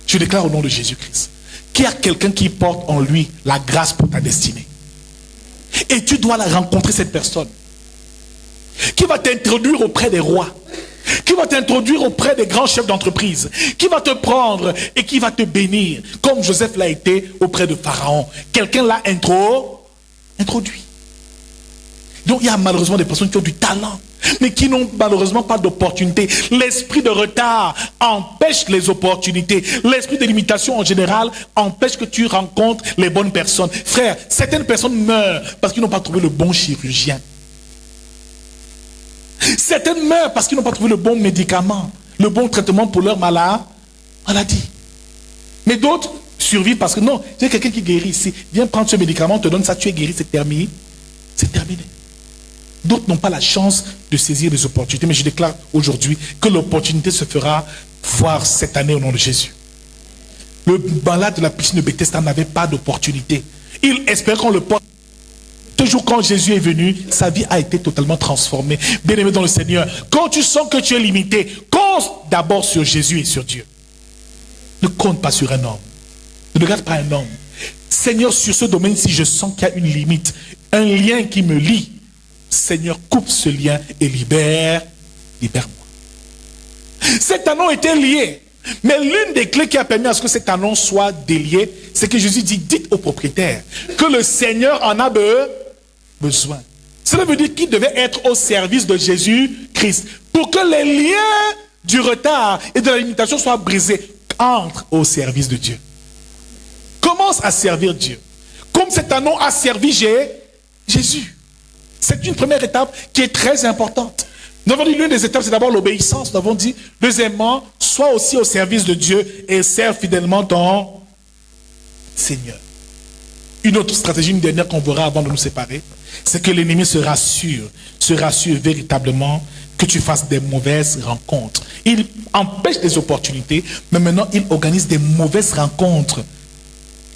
Je déclare au nom de Jésus-Christ qu'il y a quelqu'un qui porte en lui la grâce pour ta destinée. Et tu dois la rencontrer, cette personne, qui va t'introduire auprès des rois, qui va t'introduire auprès des grands chefs d'entreprise, qui va te prendre et qui va te bénir, comme Joseph l'a été auprès de Pharaon. Quelqu'un l'a introduit. Donc il y a malheureusement des personnes qui ont du talent, mais qui n'ont malheureusement pas d'opportunité. L'esprit de retard empêche les opportunités. L'esprit de limitation en général empêche que tu rencontres les bonnes personnes. Frère, certaines personnes meurent parce qu'ils n'ont pas trouvé le bon chirurgien. Certaines meurent parce qu'ils n'ont pas trouvé le bon médicament, le bon traitement pour leur maladie. Mais d'autres survivent parce que non, il y a quelqu'un qui guérit ici. Viens prendre ce médicament, on te donne ça, tu es guéri, c'est terminé. C'est terminé. D'autres n'ont pas la chance de saisir les opportunités. Mais je déclare aujourd'hui que l'opportunité se fera voir cette année au nom de Jésus. Le malade de la piscine de Bethesda n'avait pas d'opportunité. Il espérait qu'on le porte. Toujours quand Jésus est venu, sa vie a été totalement transformée. Bien-aimé dans le Seigneur, quand tu sens que tu es limité, compte d'abord sur Jésus et sur Dieu. Ne compte pas sur un homme. Ne regarde pas un homme. Seigneur, sur ce domaine-ci, je sens qu'il y a une limite, un lien qui me lie. Seigneur, coupe ce lien et libère-moi. Cet anneau était lié. Mais l'une des clés qui a permis à ce que cet anneau soit délié, c'est que Jésus dit, dites au propriétaire que le Seigneur en a besoin. Cela veut dire qu'il devait être au service de Jésus-Christ. Pour que les liens du retard et de la limitation soient brisés, entre au service de Dieu. Commence à servir Dieu. Comme cet anneau a servi Jésus. C'est une première étape qui est très importante. Nous avons dit l'une des étapes, c'est d'abord l'obéissance. Nous avons dit, deuxièmement, sois aussi au service de Dieu et serve fidèlement ton Seigneur. Une autre stratégie, une dernière qu'on verra avant de nous séparer, c'est que l'ennemi se rassure véritablement que tu fasses des mauvaises rencontres. Il empêche des opportunités, mais maintenant il organise des mauvaises rencontres.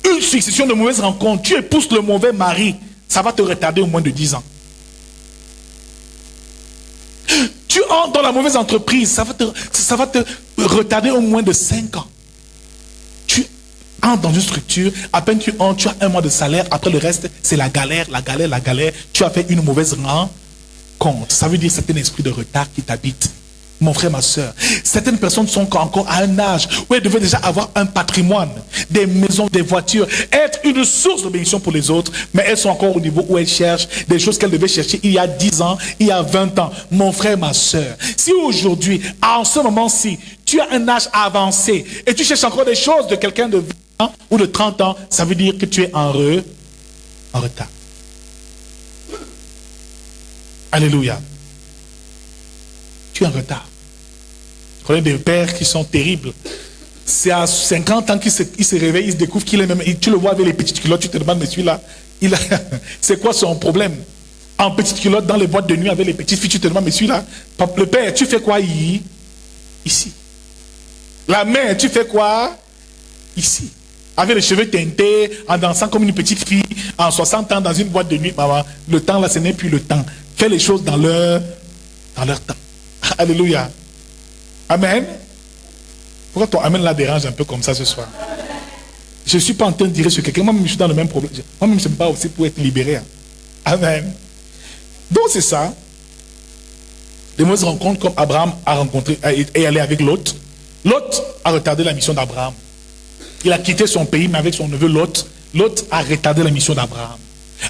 Une succession de mauvaises rencontres. Tu épouses le mauvais mari, ça va te retarder au moins de 10 ans. Tu entres dans la mauvaise entreprise, ça va te retarder au moins de 5 ans. Tu entres dans une structure, à peine tu entres, tu as 1 mois de salaire, après le reste, c'est la galère. Tu as fait une mauvaise rencontre. Ça veut dire c'est un esprit de retard qui t'habite. Mon frère, ma soeur, certaines personnes sont encore à un âge où elles devaient déjà avoir un patrimoine, des maisons, des voitures, être une source de bénédiction pour les autres, mais elles sont encore au niveau où elles cherchent des choses qu'elles devaient chercher il y a 10 ans, il y a 20 ans. Mon frère, ma soeur, si aujourd'hui, en ce moment-ci, tu as un âge avancé et tu cherches encore des choses de quelqu'un de 20 ans ou de 30 ans, ça veut dire que tu es en retard. Alléluia. Tu es en retard. Je connais des pères qui sont terribles. C'est à 50 ans qu'il se réveille, il se découvre qu'il est même... Tu le vois avec les petites culottes, tu te demandes, mais celui-là, c'est quoi son problème? En petites culottes, dans les boîtes de nuit avec les petites filles, tu te demandes, mais celui-là, le père, tu fais quoi ici? La mère, tu fais quoi ici? Avec les cheveux teintés, en dansant comme une petite fille, en 60 ans dans une boîte de nuit. Maman, le temps là, ce n'est plus le temps. Fais les choses dans leur temps. Alléluia. Amen. Pourquoi ton amen la dérange un peu comme ça ce soir? Je ne suis pas en train de dire sur quelqu'un. Moi-même, je suis dans le même problème. Moi-même, je ne me bats aussi pour être libéré. Amen. Donc, c'est ça. Les mauvaises rencontres comme Abraham a rencontré et allé avec Lot. Lot a retardé la mission d'Abraham. Il a quitté son pays, mais avec son neveu Lot. Lot a retardé la mission d'Abraham.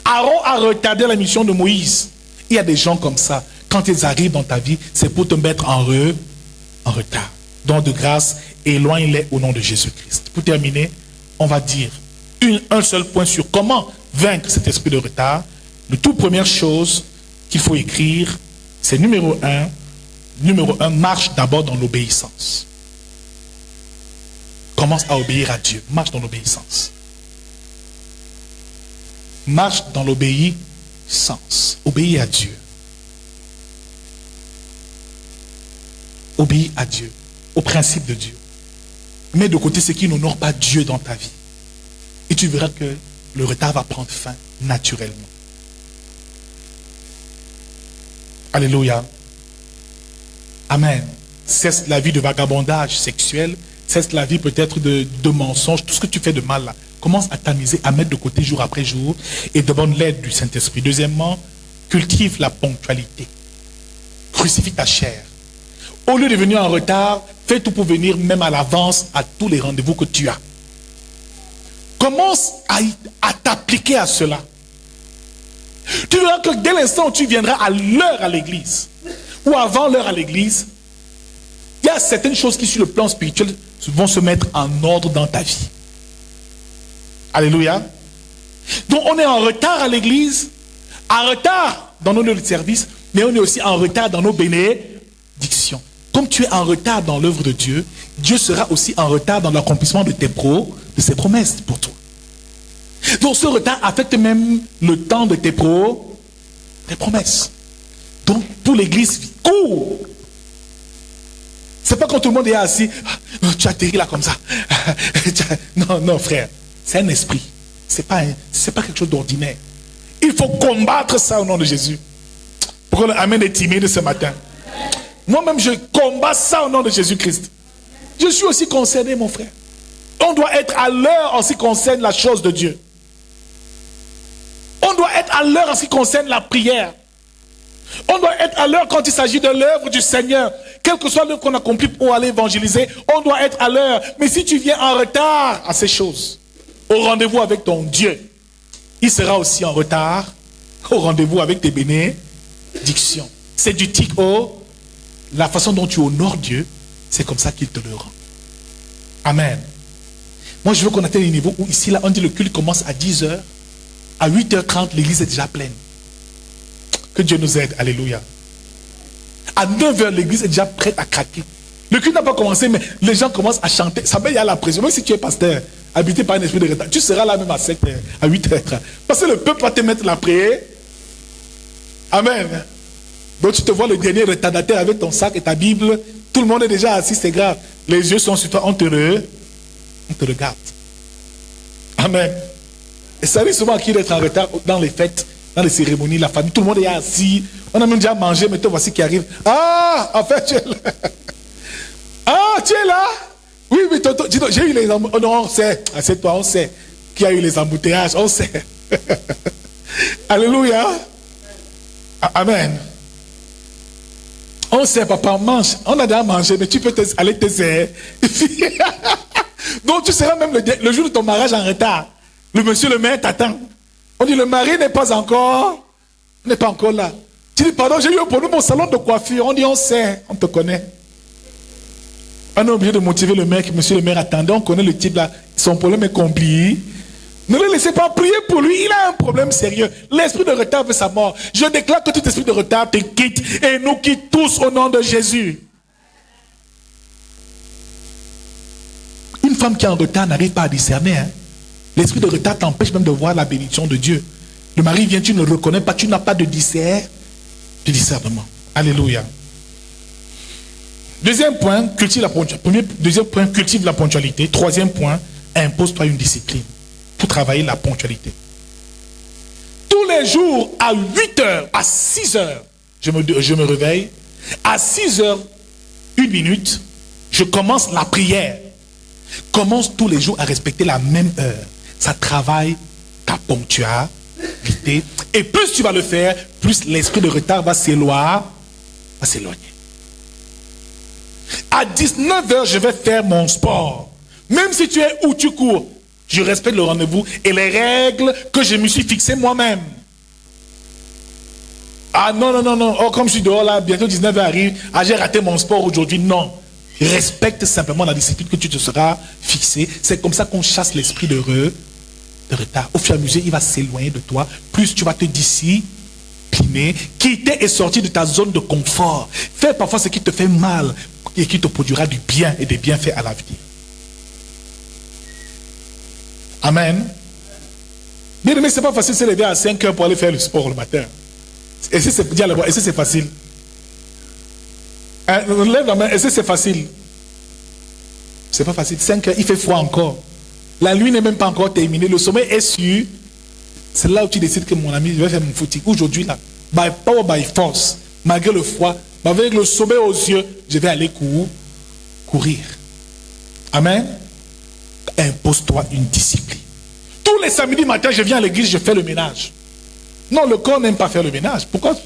Aaron a retardé la mission de Moïse. Il y a des gens comme ça. Quand ils arrivent dans ta vie, c'est pour te mettre en retard. Donc de grâce, éloigne-les au nom de Jésus-Christ. Pour terminer, on va dire un seul point sur comment vaincre cet esprit de retard. La toute première chose qu'il faut écrire, c'est numéro 1. Numéro 1, marche d'abord dans l'obéissance. Commence à obéir à Dieu. Marche dans l'obéissance. Marche dans l'obéissance. Obéis à Dieu. Obéis à Dieu, au principe de Dieu. Mets de côté ce qui n'honore pas Dieu dans ta vie. Et tu verras que le retard va prendre fin naturellement. Alléluia. Amen. Cesse la vie de vagabondage sexuel, cesse la vie peut-être de mensonges, tout ce que tu fais de mal là. Commence à t'amuser, à mettre de côté jour après jour et demande l'aide du Saint-Esprit. Deuxièmement, cultive la ponctualité. Crucifie ta chair. Au lieu de venir en retard, fais tout pour venir même à l'avance à tous les rendez-vous que tu as. Commence à t'appliquer à cela. Tu verras que dès l'instant où tu viendras à l'heure à l'église, ou avant l'heure à l'église, il y a certaines choses qui sur le plan spirituel vont se mettre en ordre dans ta vie. Alléluia. Donc on est en retard à l'église, en retard dans nos lieux de service, mais on est aussi en retard dans nos bénédictions. Comme tu es en retard dans l'œuvre de Dieu, Dieu sera aussi en retard dans l'accomplissement de ses promesses pour toi. Donc ce retard affecte même le temps de tes promesses. Donc pour l'église, cours. C'est pas quand tout le monde est assis, tu atterris là comme ça. Non, non frère, c'est un esprit. C'est pas quelque chose d'ordinaire. Il faut combattre ça au nom de Jésus. Pourquoi l'Amen est timide ce matin? Moi-même je combats ça au nom de Jésus-Christ. Je suis aussi concerné mon frère. On doit être à l'heure en ce qui concerne la chose de Dieu. On doit être à l'heure en ce qui concerne la prière. On doit être à l'heure quand il s'agit de l'œuvre du Seigneur. Quel que soit l'œuvre qu'on accomplit pour aller évangéliser, on doit être à l'heure. Mais si tu viens en retard à ces choses, au rendez-vous avec ton Dieu, il sera aussi en retard au rendez-vous avec tes bénédictions. C'est du tic-o. La façon dont tu honores Dieu, c'est comme ça qu'il te le rend. Amen. Moi, je veux qu'on atteigne le niveau où ici, là, on dit le culte commence à 10h. À 8h30, l'église est déjà pleine. Que Dieu nous aide. Alléluia. À 9h, l'église est déjà prête à craquer. Le culte n'a pas commencé, mais les gens commencent à chanter. Ça veut dire, il y a la pression. Même si tu es pasteur, habité par un esprit de retard, tu seras là même à 7h, à 8h. Parce que le peuple va te mettre la prière. Amen. Donc tu te vois le dernier retardataire avec ton sac et ta Bible. Tout le monde est déjà assis, c'est grave. Les yeux sont sur toi, on te regarde. Amen. Et ça arrive souvent à qui d'être en retard dans les fêtes, dans les cérémonies, la famille. Tout le monde est assis. On a même déjà mangé, mais toi voici qui arrive. Ah, en fait, tu es là. Ah, tu es là. Oui, mais j'ai eu les embouteillages. Oh non, on sait. Ah, c'est toi, on sait. Qui a eu les embouteillages, on sait. Alléluia. Amen. On sait, papa, mange. On a déjà mangé, mais tu peux aller te serrer. Donc tu seras même le jour de ton mariage en retard. Le monsieur le maire t'attend. On dit le mari n'est pas encore là. Tu dis pardon, j'ai eu un problème au salon de coiffure. On dit on sait, on te connaît. On est obligé de motiver le maire que monsieur le maire attendait. On connaît le type là, son problème est compliqué. Ne le laissez pas prier pour lui, il a un problème sérieux. L'esprit de retard veut sa mort. Je déclare que tout esprit de retard te quitte et nous quitte tous au nom de Jésus. Une femme qui est en retard n'arrive pas à discerner. Hein. L'esprit de retard t'empêche même de voir la bénédiction de Dieu. Le mari vient, tu ne le reconnais pas, tu n'as pas de discernement. Alléluia. Deuxième point, cultive la ponctualité. Deuxième point, cultive la ponctualité. Troisième point, impose-toi une discipline pour travailler la ponctualité. Tous les jours, à 8h, à 6h, je me réveille. À 6h, 1 minute, je commence la prière. Commence tous les jours à respecter la même heure. Ça travaille ta ponctualité. Et plus tu vas le faire, plus l'esprit de retard va s'éloigner. À 19h, je vais faire mon sport. Même si tu es où tu cours, je respecte le rendez-vous et les règles que je me suis fixées moi-même. Ah non. Oh, comme je suis dehors là, bientôt 19h arrive. Ah, j'ai raté mon sport aujourd'hui. Non. Respecte simplement la discipline que tu te seras fixée. C'est comme ça qu'on chasse l'esprit de retard. Au fur et à mesure, il va s'éloigner de toi. Plus tu vas te discipliner, quitter et sortir de ta zone de confort. Fais parfois ce qui te fait mal et qui te produira du bien et des bienfaits à l'avenir. Amen. Bien aimé, c'est pas facile de se lever à 5h pour aller faire le sport le matin. Est-ce que c'est facile? Lève la main, est-ce que c'est facile? C'est pas facile. 5h, il fait froid encore. La nuit n'est même pas encore terminée. Le sommeil est C'est là où tu décides que mon ami, je vais faire mon footing. Aujourd'hui, là, by power, by force, malgré le froid, avec le sommeil aux yeux, je vais aller courir. Amen. Impose-toi une discipline. Tous les samedis matins, je viens à l'église, je fais le ménage. Non, le corps n'aime pas faire le ménage. Pourquoi?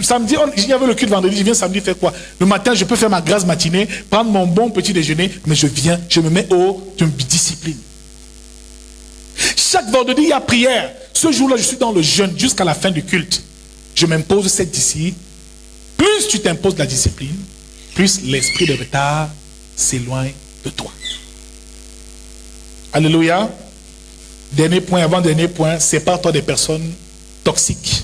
Samedi, il y avait le culte vendredi, je viens samedi faire quoi? Le matin, je peux faire ma grasse matinée, prendre mon bon petit déjeuner, mais je viens, je me mets je me discipline. Chaque vendredi, il y a prière. Ce jour-là, je suis dans le jeûne jusqu'à la fin du culte. Je m'impose cette discipline. Plus tu t'imposes la discipline, plus l'esprit de retard s'éloigne de toi. Alléluia. Dernier point, avant-dernier point, sépare-toi des personnes toxiques,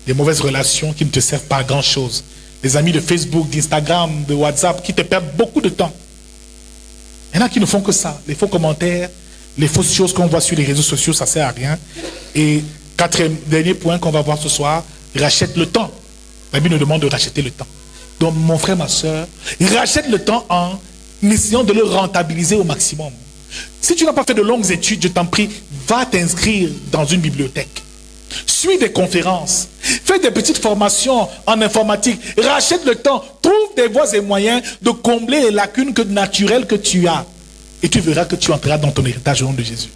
des mauvaises relations qui ne te servent pas à grand-chose. Les amis de Facebook, d'Instagram, de WhatsApp, qui te perdent beaucoup de temps. Il y en a qui ne font que ça. Les faux commentaires, les fausses choses qu'on voit sur les réseaux sociaux, ça ne sert à rien. Et dernier point qu'on va voir ce soir, rachète le temps. La Bible nous demande de racheter le temps. Donc mon frère, ma soeur, rachète le temps en essayant de le rentabiliser au maximum. Si tu n'as pas fait de longues études, je t'en prie, va t'inscrire dans une bibliothèque. Suis des conférences. Fais des petites formations en informatique. Rachète le temps. Trouve des voies et moyens de combler les lacunes naturelles que tu as. Et tu verras que tu entreras dans ton héritage au nom de Jésus.